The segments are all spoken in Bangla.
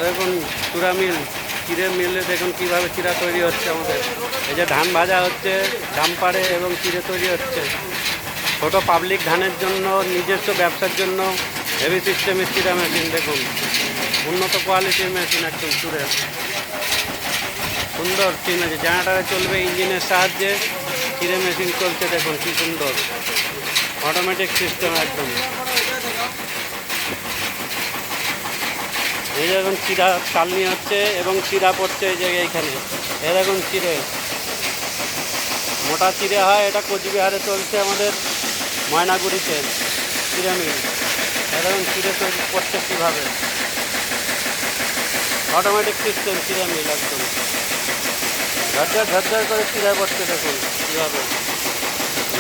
দেখুন চূড়া মিল, চিড়ে মিলে দেখুন কীভাবে চিড়া তৈরি হচ্ছে আমাদের। এই যে ধান ভাজা হচ্ছে ডাম্পারে এবং চিড়ে তৈরি হচ্ছে। ছোটো পাবলিক ধানের জন্য, নিজস্ব ব্যবসার জন্য হেভি সিস্টেমের চিড়া মেশিন। দেখুন উন্নত কোয়ালিটির মেশিন, একদম চূড়ে সুন্দর চিড়ে মেশিন। জেনারেটারে চলবে, ইঞ্জিনের সাহায্যে চিড়ে মেশিন চলছে। দেখুন কী সুন্দর অটোমেটিক সিস্টেম একদম। এই দেখুন চিড়া চালনি হচ্ছে এবং চিড়া পড়ছে এই জায়গায় এইখানে। এ দেখুন চিড়ে, মোটা চিড়ে হয়, এটা কোচবিহারে চলছে আমাদের ময়নাগুড়িতে চিড়ে মিল। এ দেখুন চিড়ে তৈরি করছে কীভাবে, অটোমেটিক সিস্টেম চিড়ে মিল একদম। ঝরঝর ঝরঝর করে চিড়া পড়ছে দেখুন কীভাবে,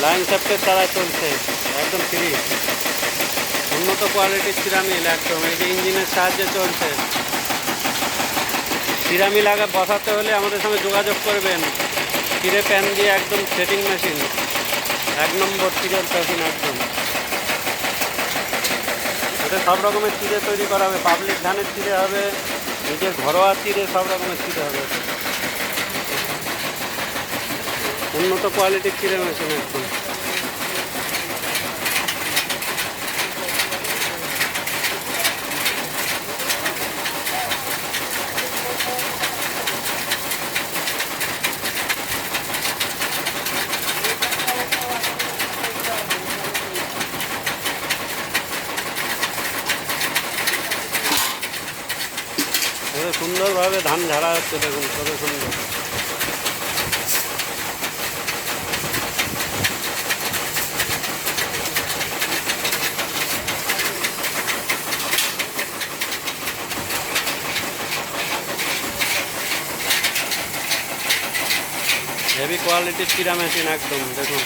লাইন শ্যাফটের দ্বারাই চলছে, একদম ফ্রি। উন্নত কোয়ালিটির চিড়া মিল একদম। এই যে ইঞ্জিনের সাহায্যে চলছে। চিড়া মিল আগে বসাতে হলে আমাদের সঙ্গে যোগাযোগ করবেন। চিড়ে প্যান দিয়ে একদম সেটিং মেশিন, 1 নম্বর চিড়ের মেশিন একদম। এটা সব রকমের চিড়ে তৈরি করা হবে, পাবলিক ধানের চিড়ে হবে, নিজের ঘরোয়া চিড়ে, সব রকমের চিড়ে হবে। উন্নত কোয়ালিটির চিড়ে মেশিন একদম। সুন্দরভাবে ধান ঝাড়া হচ্ছে দেখুন, কত সুন্দর। হেভি কোয়ালিটির চিড়া মেশিন একদম দেখুন।